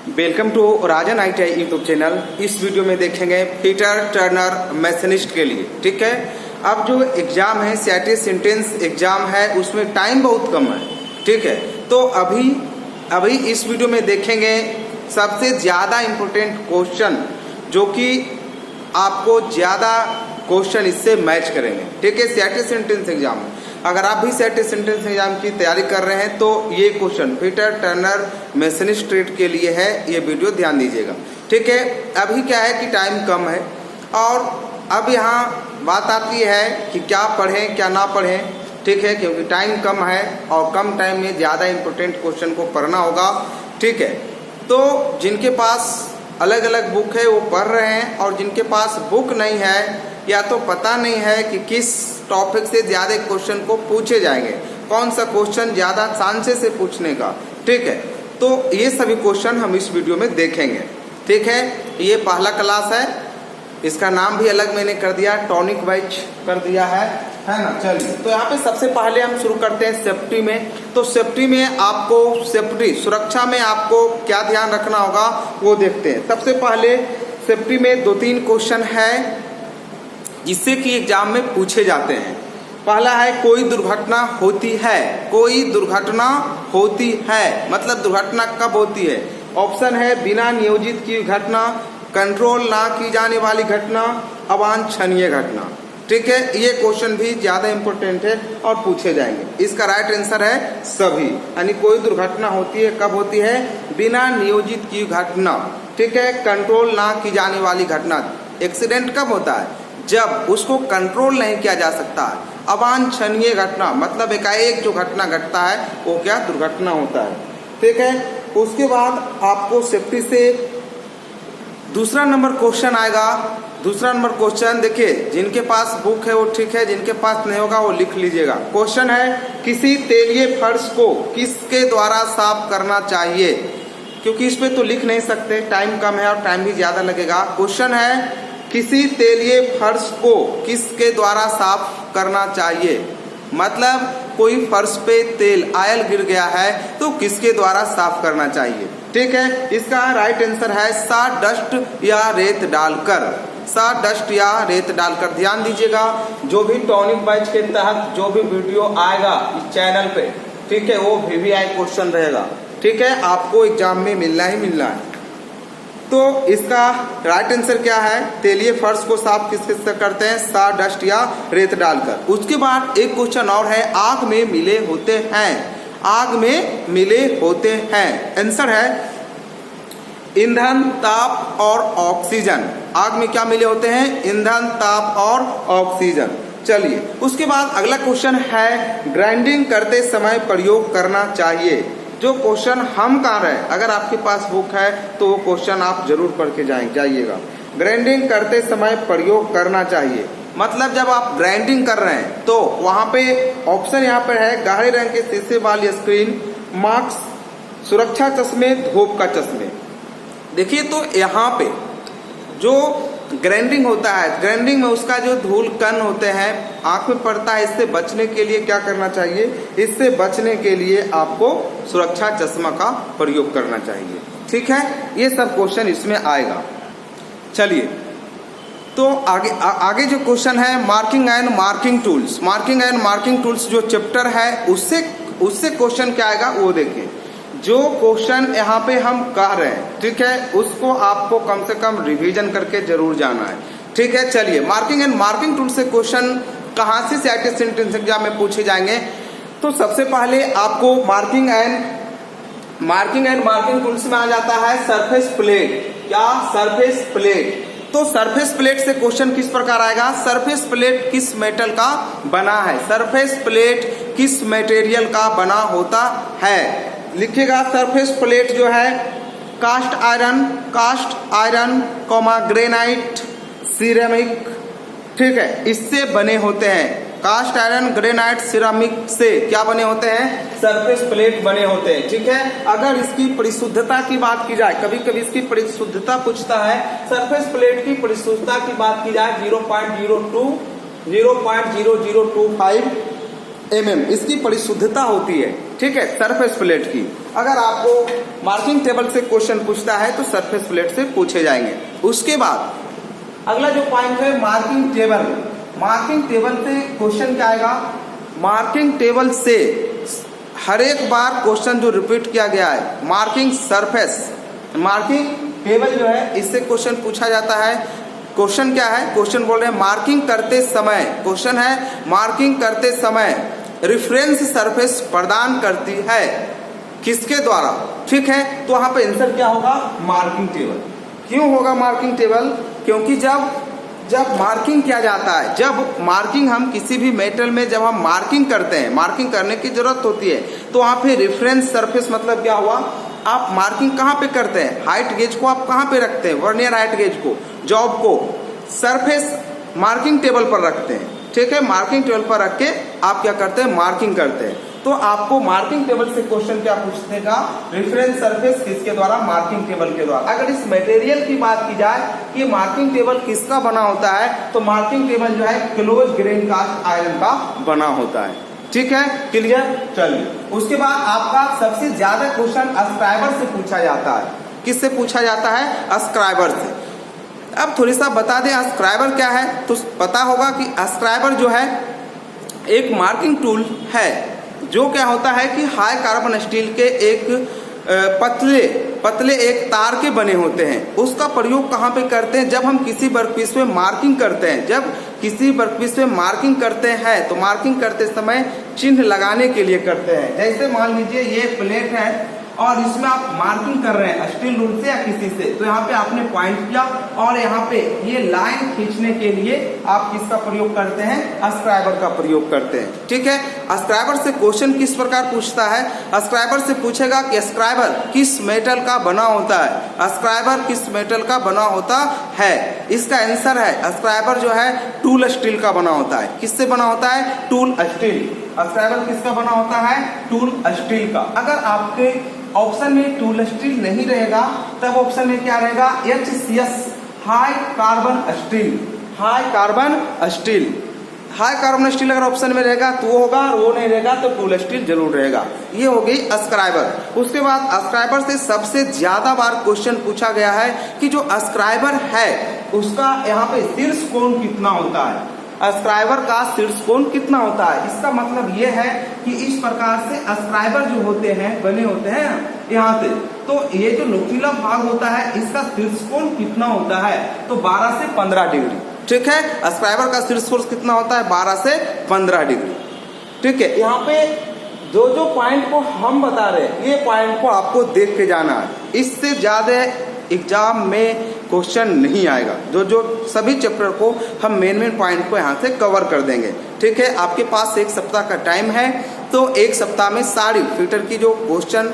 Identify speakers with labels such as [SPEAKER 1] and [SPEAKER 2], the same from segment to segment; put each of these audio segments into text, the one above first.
[SPEAKER 1] Welcome to Rajan ITI YouTube channel. इस video में देखेंगे पीटर टर्नर मैशनिस्ट के लिए। ठीक है, अब जो एग्जाम है CIT सेंटेंस एग्जाम है, उसमें टाइम बहुत कम है। ठीक है, तो अभी इस वीडियो में देखेंगे सबसे ज़्यादा इम्पोर्टेंट क्वेश्चन, जो कि आपको ज़्यादा क्वेश्चन इससे मैच करेंगे। ठीक है, CIT सेंटेंस एग्जाम, अगर आप भी CIT सेंटेंस एग्जाम की तैयारी कर रहे हैं तो ये क्वेश्चन पीटर टर्नर मैशनिस्ट ट्रेड के लिए है, ये वीडियो ध्यान दीजिएगा। ठीक है, अभी क्या है कि टाइम कम है और अब यहाँ बात आती है कि क्या पढ़ें क्या ना पढ़ें। ठीक है, क्योंकि टाइम कम है और कम टाइम में ज़्यादा इम्पोर्टेंट क्वेश्चन को पढ़ना होगा। ठीक है, तो जिनके पास अलग अलग बुक है वो पढ़ रहे हैं, और जिनके पास बुक नहीं है या तो पता नहीं है कि किस टॉपिक से ज़्यादा क्वेश्चन को पूछे जाएंगे, कौन सा क्वेश्चन ज़्यादा चांसेस से पूछने का। ठीक है, तो ये सभी क्वेश्चन हम इस वीडियो में देखेंगे। ठीक है, ये पहला क्लास है, इसका नाम भी अलग मैंने कर दिया, टॉनिक वाइज कर दिया है ना। चलिए, तो यहाँ पे सबसे पहले हम शुरू करते हैं सेफ्टी में। तो सेफ्टी में आपको सुरक्षा में आपको क्या ध्यान रखना होगा वो देखते हैं। सबसे पहले सेफ्टी में 2-3 क्वेश्चन है जिससे कि एग्जाम में पूछे जाते हैं। पहला है कोई दुर्घटना होती है। कोई दुर्घटना होती है मतलब दुर्घटना कब होती है? ऑप्शन है बिना नियोजित की घटना, कंट्रोल ना की जाने वाली घटना, अवांछनीय घटना। ठीक है, ये क्वेश्चन भी ज्यादा इंपॉर्टेंट है और पूछे जाएंगे। इसका राइट आंसर है सभी, यानी कोई दुर्घटना होती है कब होती है? बिना नियोजित की घटना। ठीक है, कंट्रोल ना की जाने वाली घटना। एक्सीडेंट कब होता है? जब उसको कंट्रोल नहीं किया जा सकता है। अवांछनीय घटना मतलब एकाएक जो घटना घटता है वो क्या दुर्घटना होता है। ठीक है, उसके बाद आपको सेफ्टी से दूसरा नंबर क्वेश्चन आएगा। दूसरा नंबर क्वेश्चन देखिए, जिनके पास बुक है वो ठीक है, जिनके पास नहीं होगा वो लिख लीजिएगा। क्वेश्चन है किसी तेलीय फर्श को किसके द्वारा साफ करना चाहिए? क्योंकि इस पे तो लिख नहीं सकते, टाइम कम है और टाइम भी ज्यादा लगेगा। क्वेश्चन है किसी तेलीय फर्श को किसके द्वारा साफ करना चाहिए, मतलब कोई फर्श पे तेल आयल गिर गया है तो किसके द्वारा साफ करना चाहिए। ठीक है, इसका राइट आंसर है साडस्ट या रेत डालकर। साडस्ट या रेत डालकर। ध्यान दीजिएगा, जो भी टॉनिक वाइज के तहत जो भी वीडियो आएगा इस चैनल पे, ठीक है, वो VVI क्वेश्चन रहेगा। ठीक है, आपको एग्जाम में मिलना ही मिलना है। तो इसका राइट आंसर क्या है? तेलीय फर्श को साफ किसके से करते हैं? साडस्ट या रेत डालकर। उसके बाद एक क्वेश्चन और है, आग में मिले होते हैं। आग में मिले होते हैं, आंसर है ईंधन, ताप और ऑक्सीजन। आग में क्या मिले होते हैं? ईंधन, ताप और ऑक्सीजन। चलिए, उसके बाद अगला क्वेश्चन है ग्राइंडिंग करते समय प्रयोग करना चाहिए। जो क्वेश्चन हम कर रहे हैं, अगर आपके पास बुक है तो वो क्वेश्चन आप जरूर पढ़ के जाइएगा। ग्राइंडिंग करते समय प्रयोग करना चाहिए मतलब जब आप ग्राइंडिंग कर रहे हैं तो वहां पे ऑप्शन यहाँ पर है गहरे रंग के शीशे वाली स्क्रीन, मास्क, सुरक्षा चश्मे, धूप का चश्मे। देखिए, तो यहाँ पे जो ग्राइंडिंग होता है, ग्राइंडिंग में उसका जो धूल कण होते हैं आंख में पड़ता है। इससे बचने के लिए क्या करना चाहिए? इससे बचने के लिए आपको सुरक्षा चश्मा का प्रयोग करना चाहिए। ठीक है, ये सब क्वेश्चन इसमें आएगा। चलिए, तो आगे जो क्वेश्चन है marking and marking tools. Marking and marking tools जो चैप्टर है उससे क्वेश्चन क्या आएगा वो देखिए। जो क्वेश्चन यहाँ पे हम कह रहे हैं, ठीक है, उसको आपको कम से कम रिवीजन करके जरूर जाना है। ठीक है, चलिए, मार्किंग एंड मार्किंग टूल से क्वेश्चन कहाँ से CIT सेंटेंस एग्जाम में पूछे जाएंगे? तो सबसे पहले आपको मार्किंग एंड मार्किंग टूल्स में आ जाता है सरफेस प्लेट। क्या? Surface plate. तो सरफेस प्लेट से क्वेश्चन किस प्रकार आएगा? सरफेस प्लेट किस मेटल का बना है? सरफेस प्लेट किस मटेरियल का बना होता है? लिखिएगा, सरफेस प्लेट जो है कास्ट आयरन, ग्रेनाइट, सिरेमिक, ठीक है, इससे बने होते हैं। कास्ट आयरन, ग्रेनाइट, सिरेमिक से क्या बने होते हैं? सरफेस प्लेट बने होते हैं। ठीक है, अगर इसकी परिशुद्धता की बात की जाए, कभी कभी इसकी परिशुद्धता पूछता है। सरफेस प्लेट की परिशुद्धता की बात की जाए 0.0025 mm इसकी परिशुद्धता होती है। ठीक है, सरफेस प्लेट की। अगर आपको मार्किंग टेबल से क्वेश्चन पूछता है तो सरफेस प्लेट से पूछे जाएंगे। उसके बाद अगला जो पॉइंट है मार्किंग टेबल। मार्किंग टेबल से क्वेश्चन क्या आएगा? मार्किंग टेबल से हर एक बार क्वेश्चन जो रिपीट किया गया है, मार्किंग सरफेस, मार्किंग टेबल जो है इससे क्वेश्चन पूछा जाता है। क्वेश्चन क्या है? क्वेश्चन बोल रहे हैं मार्किंग करते समय, क्वेश्चन है मार्किंग करते समय रेफरेंस सरफेस प्रदान करती है किसके द्वारा? ठीक है, तो वहां पे आंसर क्या होगा? Marking table. क्यों होगा मार्किंग टेबल? क्योंकि जब मार्किंग किया जाता है, जब मार्किंग हम किसी भी मेटल में जब हम मार्किंग करते हैं, मार्किंग करने की जरूरत होती है, तो वहां पे रेफरेंस सरफेस मतलब क्या हुआ? आप मार्किंग कहाँ पे करते हैं? हाइट गेज को आप कहाँ पे रखते हैं? वर्नियर हाइट गेज को, जॉब को सरफेस मार्किंग टेबल पर रखते हैं। ठीक है, मार्किंग टेबल पर रख के आप क्या करते हैं? मार्किंग करते हैं। तो आपको मार्किंग टेबल से क्वेश्चन क्या पूछने का? रेफरेंस सरफेस किसके द्वारा? मार्किंग टेबल के द्वारा। अगर इस मटेरियल की बात की जाए कि मार्किंग टेबल किसका बना होता है, तो मार्किंग टेबल जो है क्लोज ग्रेन कास्ट आयरन का बना होता है। ठीक है, क्लियर? चलिए, उसके बाद आपका सबसे ज्यादा क्वेश्चन अस्क्राइबर से पूछा जाता है। किससे पूछा जाता है? अस्क्राइबर से। अब थोड़ी सा बता दें अस्क्राइबर क्या है, तो पता होगा कि अस्क्राइबर जो है एक मार्किंग टूल है जो क्या होता है कि हाई कार्बन स्टील के एक पतले एक तार के बने होते हैं। उसका प्रयोग कहाँ पे करते हैं? जब हम किसी वर्कपीस में मार्किंग करते हैं, जब किसी वर्कपीस में मार्किंग करते हैं तो मार्किंग करते समय चिन्ह लगाने के लिए करते हैं। जैसे मान लीजिए ये प्लेट है और इसमें आप मार्किंग कर रहे हैं स्टील रूल से या किसी से, तो यहाँ पे आपने पॉइंट किया और यहाँ पे ये लाइन खींचने के लिए आप किसका प्रयोग करते हैं? अस्क्राइबर का प्रयोग करते हैं। ठीक है, अस्क्राइबर से क्वेश्चन किस प्रकार पूछता है? अस्क्राइबर से पूछेगा कि अस्क्राइबर किस मेटल का बना होता है? अस्क्राइबर किस मेटल का बना होता है? इसका आंसर है अस्क्राइबर जो है टूल स्टील का बना होता है। किससे बना होता है? Tool steel. अस्क्राइबर किसका बना होता है? टूल स्टील का। अगर आपके ऑप्शन में टूल स्टील नहीं रहेगा तब ऑप्शन में क्या रहेगा? HCS, high carbon steel. High carbon steel, high carbon steel अगर ऑप्शन में रहेगा तो वो होगा, वो नहीं रहेगा तो टूल स्टील जरूर रहेगा। ये हो गई अस्क्राइबर। उसके बाद अस्क्राइबर से सबसे ज्यादा बार क्वेश्चन पूछा गया है कि जो अस्क्राइबर है उसका यहाँ पे शीर्ष कोण कितना होता है? अस्क्राइबर का शीर्ष कोण कितना होता है? इसका मतलब ये है कि इस प्रकार से अस्क्राइबर जो होते हैं बने होते हैं यहाँ से, तो ये जो नुकीला भाग होता है इसका शीर्ष कोण कितना होता है? तो 12 से 15 डिग्री। ठीक है, अस्क्राइबर का शीर्ष कोण कितना होता है? 12 से 15 डिग्री। ठीक है, यहाँ पे जो पॉइंट को हम बता रहे हैं ये पॉइंट को आपको देख के जाना है। इससे ज्यादा एग्जाम में क्वेश्चन नहीं आएगा। जो सभी चैप्टर को हम मेन पॉइंट को यहाँ से कवर कर देंगे। ठीक है, आपके पास 1 सप्ताह का टाइम है, तो 1 सप्ताह में सारी फिल्टर की जो क्वेश्चन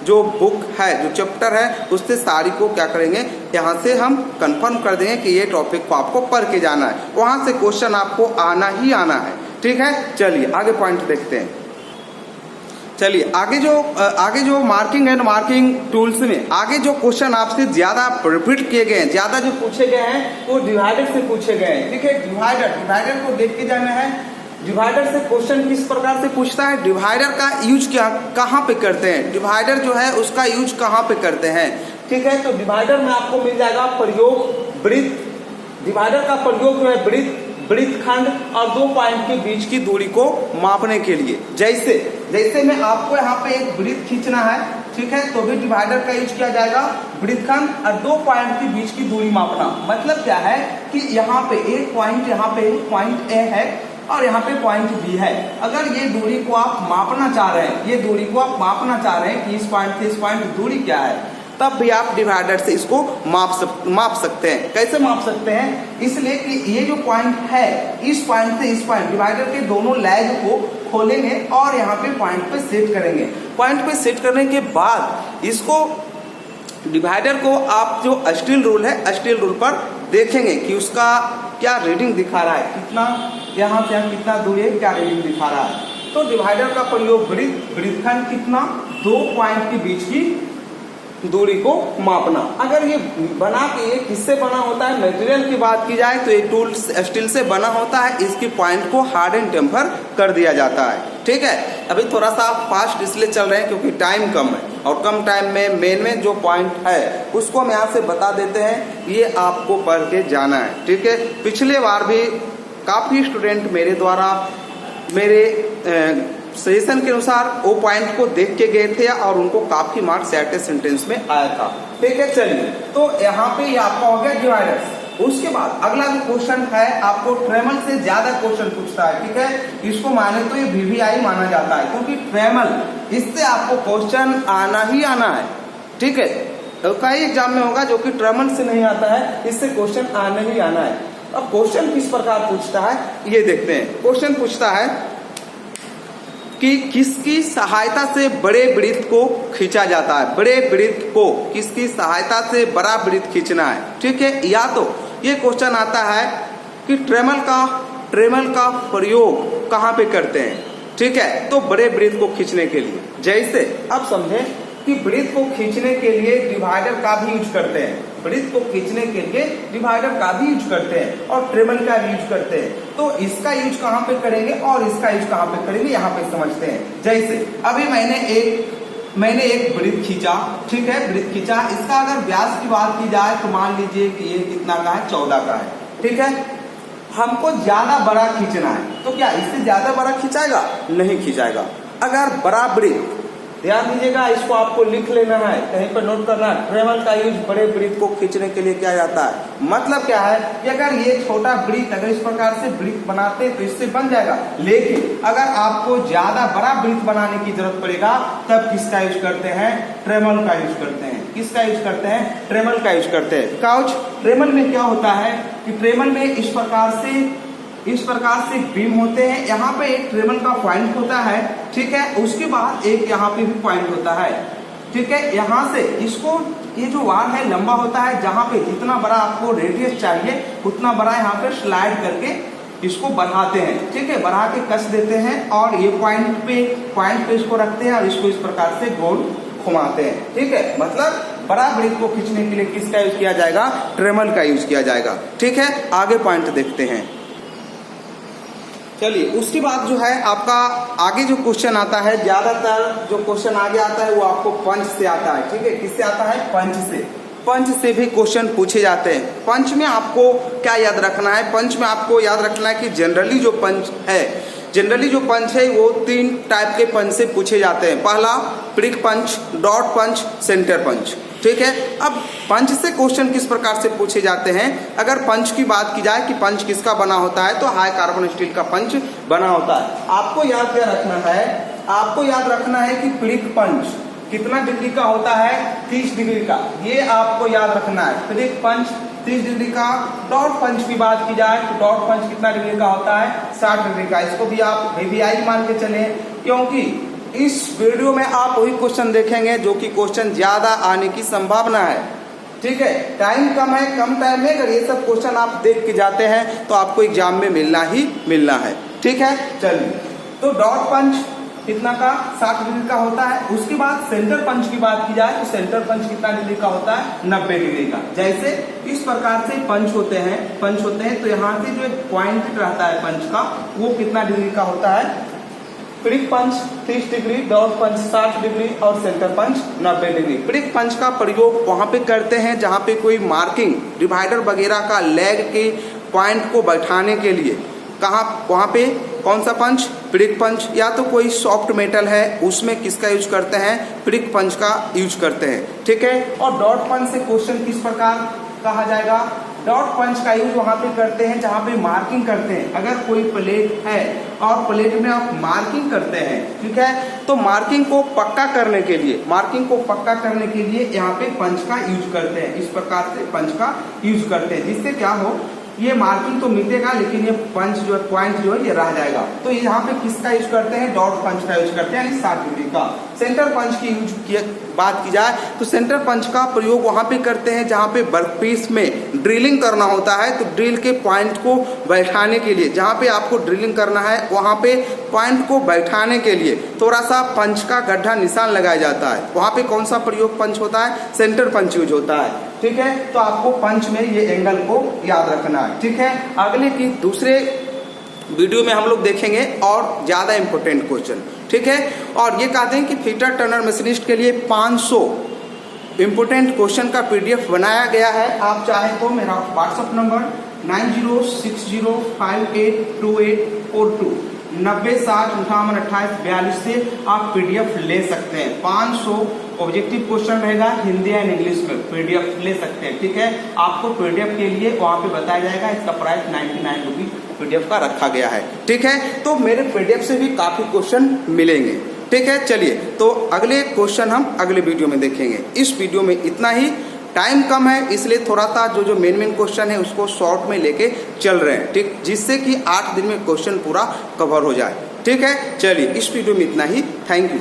[SPEAKER 1] जो बुक है, जो चैप्टर है, उससे सारी को क्या करेंगे? यहाँ से हम कंफर्म कर देंगे कि ये टॉपिक को आपको पढ़ के जाना है। वहां से क्वेश्चन आपको आना ही आना है। ठीक है, चलिए आगे पॉइंट देखते हैं। चलिए आगे जो मार्किंग एंड मार्किंग टूल्स में आगे जो क्वेश्चन आपसे ज्यादा रिपीट किए गए हैं, ज्यादा जो पूछे गए हैं वो डिवाइडर से पूछे गए हैं। ठीक है, डिवाइडर को देख के जाना है। डिवाइडर से क्वेश्चन किस प्रकार से पूछता है? डिवाइडर का यूज कहाँ पे करते हैं? डिवाइडर जो है उसका यूज कहाँ पे करते हैं? ठीक है, तो डिवाइडर में आपको मिल जाएगा प्रयोग वृत्त। डिवाइडर का प्रयोग जो है वृत्तखंड और 2 पॉइंट के बीच की दूरी को मापने के लिए। जैसे में आपको यहाँ पे एक वृत्त खींचना है, ठीक है, तो भी डिवाइडर का यूज किया जाएगा। वृत्तखंड और 2 पॉइंट के बीच की दूरी मापना मतलब क्या है कि यहाँ पे एक पॉइंट, यहाँ पे पॉइंट ए है और यहाँ पे पॉइंट बी है। अगर ये दूरी को आप मापना चाह रहे हैं, ये दूरी को आप मापना चाह रहे हैं कि इस पॉइंट से इस पॉइंट दूरी क्या है, तब भी आप डिवाइडर से इसको माप सकते हैं। कैसे माप सकते हैं? इसलिए कि ये जो पॉइंट है, इस पॉइंट से इस पॉइंट, डिवाइडर के दोनों लैग को खोलेंगे और यहाँ पे पॉइंट पे सेट करेंगे। पॉइंट पे सेट करने के बाद इसको डिवाइडर को आप जो स्टील रूल है, स्टील रूल पर देखेंगे कि उसका क्या रीडिंग दिखा रहा है, कितना यहाँ से यहाँ कितना दूरी है, क्या रीडिंग दिखा रहा है। तो डिवाइडर का प्रयोग वृत्तखंड कितना, 2 पॉइंट के बीच की दूरी को मापना। अगर ये बना के ये किससे बना होता है, मटेरियल की बात की जाए तो ये टूल स्टील से बना होता है। इसकी पॉइंट को हार्ड एंड टेम्पर कर दिया जाता है। ठीक है, अभी थोड़ा सा फास्ट इसलिए चल रहे हैं क्योंकि टाइम कम है और कम टाइम में मेन जो पॉइंट है उसको हम यहाँ से बता देते हैं, ये आपको पढ़ के जाना है। ठीक है, पिछले बार भी काफ़ी स्टूडेंट मेरे द्वारा मेरे सजेशन के अनुसार वो पॉइंट को देख के गए थे और उनको काफी मार्क्स सेंटेंस सेंटेंस में आया था। ठीक है, चलिए तो यहाँ पे ये आपका हो गया डिवाइडर्स। उसके बाद अगला जो क्वेश्चन है आपको ट्रेमल से ज्यादा क्वेश्चन पूछता है। ठीक है, इसको माने तो ये VVI माना जाता है क्योंकि ट्रेमल इससे आपको क्वेश्चन आना ही आना है। ठीक है, तो कई एग्जाम में होगा जो कि ट्रेमल से नहीं आता है, इससे क्वेश्चन आना ही आना है। अब क्वेश्चन किस प्रकार पूछता है ये देखते हैं। क्वेश्चन पूछता है कि किसकी सहायता से बड़े वृत्त को खींचा जाता है। बड़े वृत्त को किसकी सहायता से बड़ा वृत्त खींचना है। ठीक है, या तो ये क्वेश्चन आता है कि ट्रेमल का प्रयोग कहाँ पे करते हैं। ठीक है, तो बड़े वृत्त को खींचने के लिए, जैसे अब समझें कि वृत्त को खींचने के लिए डिवाइडर का भी यूज करते हैं। वृत्त को खींचने के लिए डिवाइडर का भी यूज करते हैं और ट्रेमल का भी यूज करते हैं। तो इसका यूज कहाँ पे करेंगे और इसका यूज कहाँ पे करेंगे यहाँ पे समझते हैं। जैसे अभी मैंने एक वृत्त खींचा। ठीक है, वृत्त खींचा, इसका अगर व्यास की बात की जाए तो मान लीजिए कि ये कितना का है, 14 का है। ठीक है, हमको ज्यादा बड़ा खींचना है तो क्या इससे ज्यादा बड़ा खींचाएगा? नहीं खींचाएगा। अगर बड़ा वृत्त, ध्यान दीजिएगा, इसको आपको लिख लेना है, कहीं पर नोट करना है। ट्रेमल का यूज बड़े वृत्त को खींचने के लिए किया जाता है। मतलब क्या है कि अगर ये छोटा वृत्त अगर इस प्रकार से वृत्त बनाते तो इससे बन जाएगा, लेकिन अगर आपको ज्यादा बड़ा वृत्त बनाने की जरूरत पड़ेगा तब किसका यूज करते हैं? ट्रेमल का यूज करते हैं। किसका यूज करते हैं? ट्रेमल का यूज करते हैं। काउच ट्रेमल में क्या होता है कि ट्रेमल में इस प्रकार से बीम होते हैं। यहाँ पे एक ट्रेमल का पॉइंट होता है। ठीक है, उसके बाद एक यहाँ पे भी पॉइंट होता है। ठीक है, यहाँ से इसको ये जो वार है लंबा होता है, जहाँ पे जितना बड़ा आपको रेडियस चाहिए उतना बड़ा यहाँ पे स्लाइड करके इसको बढ़ाते हैं। ठीक है, बढ़ा के कस देते हैं और ये पॉइंट पे इसको रखते हैं और इसको इस प्रकार से गोल घुमाते हैं। ठीक है, मतलब बड़ा वृत्त को खींचने के लिए किसका यूज किया जाएगा? ट्रेमल का यूज किया जाएगा। ठीक है, आगे पॉइंट देखते हैं। चलिए, उसके बाद जो है आपका आगे जो क्वेश्चन आता है, ज्यादातर जो क्वेश्चन आगे आता है वो आपको पंच से आता है। ठीक है, किससे आता है? पंच से। पंच से भी क्वेश्चन पूछे जाते हैं। पंच में आपको क्या याद रखना है? पंच में आपको याद रखना है कि जनरली जो पंच है वो 3 टाइप के पंच से पूछे जाते हैं। पहला प्रिक पंच, डॉट पंच, सेंटर पंच। ठीक है, अब पंच से क्वेश्चन किस प्रकार से पूछे जाते हैं? अगर पंच की बात की जाए कि पंच किसका बना होता है तो हाई कार्बन स्टील का पंच बना होता है। आपको याद क्या रखना है? आपको याद रखना है कि प्रिक पंच कितना डिग्री का होता है? 30 डिग्री का। ये आपको याद रखना है, प्रिक पंच 30 डिग्री का। डॉट पंच की बात की जाए तो डॉट पंच कितना डिग्री का होता है? 60 डिग्री का। इसको भी आप VVI मान के चले, क्योंकि इस वीडियो में आप वही क्वेश्चन देखेंगे जो कि क्वेश्चन ज्यादा आने की संभावना है। ठीक है, टाइम कम है, कम टाइम में अगर ये सब क्वेश्चन आप देख के जाते हैं तो आपको एग्जाम में मिलना ही मिलना है। ठीक है, चलिए, तो डॉट पंच कितना का? 60 डिग्री का होता है। उसके बाद सेंटर पंच की बात की जाए तो सेंटर पंच कितना डिग्री का होता है? 90 डिग्री का। जैसे इस प्रकार से पंच होते हैं तो यहाँ से जो पॉइंट रहता है पंच का वो कितना डिग्री का होता है? प्रिक पंच 30 डिग्री, डॉट पंच 60 डिग्री और सेंटर पंच 90 डिग्री। प्रिक पंच का प्रयोग वहां पे करते हैं जहां पे कोई मार्किंग डिवाइडर वगैरह का लेग के पॉइंट को बैठाने के लिए। वहां पे कौन सा पंच? प्रिक पंच। या तो कोई सॉफ्ट मेटल है उसमें किसका यूज करते हैं? प्रिक पंच का यूज करते हैं। ठीक है, और डॉट पंच से क्वेश्चन किस प्रकार कहा जाएगा? डॉट पंच का यूज वहां पे करते हैं जहां पे मार्किंग करते हैं। अगर कोई प्लेट है और प्लेट में आप मार्किंग करते हैं, ठीक है, तो मार्किंग को पक्का करने के लिए यहाँ पे पंच का यूज करते हैं। इस प्रकार से पंच का यूज करते हैं जिससे क्या हो ये मार्किंग तो मिटेगा, लेकिन ये पंच जो है, पॉइंट जो है ये रह जाएगा। तो यहाँ पे किसका यूज करते हैं, डॉट पंच का यूज करते हैं, यानी 60 डिग्री का। सेंटर पंच की यूज की बात की जाए तो सेंटर पंच का प्रयोग वहां पे करते हैं जहां पे वर्कपीस में ड्रिलिंग करना होता है। तो ड्रिल के पॉइंट को बैठाने के लिए, जहां पे आपको ड्रिलिंग करना है वहां पे पॉइंट को बैठाने के लिए थोड़ा सा पंच का गड्ढा निशान लगाया जाता है। वहां पे कौन सा प्रयोग पंच होता है, सेंटर पंच यूज होता है। ठीक है, तो आपको पंच में ये एंगल को याद रखना है। ठीक है, अगले की दूसरे वीडियो में हम लोग देखेंगे और ज्यादा इंपॉर्टेंट क्वेश्चन। ठीक है, और ये कहते हैं कि फिटर टर्नर मशीनिस्ट के लिए 500 इंपोर्टेंट क्वेश्चन का पीडीएफ बनाया गया है। आप चाहे तो मेरा व्हाट्सएप नंबर 9060582842 9060582842 से आप पीडीएफ ले सकते हैं। 500 ऑब्जेक्टिव क्वेश्चन रहेगा, हिंदी एंड इंग्लिश में पीडीएफ ले सकते हैं। ठीक है, आपको पीडीएफ के लिए वहां पे बताया जाएगा, इसका प्राइस 99 रुपीज पीडीएफ का रखा गया है। ठीक है, तो मेरे पीडीएफ से भी काफी क्वेश्चन मिलेंगे। ठीक है, चलिए तो अगले क्वेश्चन हम अगले वीडियो में देखेंगे। इस वीडियो में इतना ही, टाइम कम है इसलिए थोड़ा सा जो मेन क्वेश्चन है उसको शॉर्ट में लेके चल रहे हैं। ठीक, जिससे कि 8 दिन में क्वेश्चन पूरा कवर हो जाए। ठीक है, चलिए इस वीडियो में इतना ही। Thank you.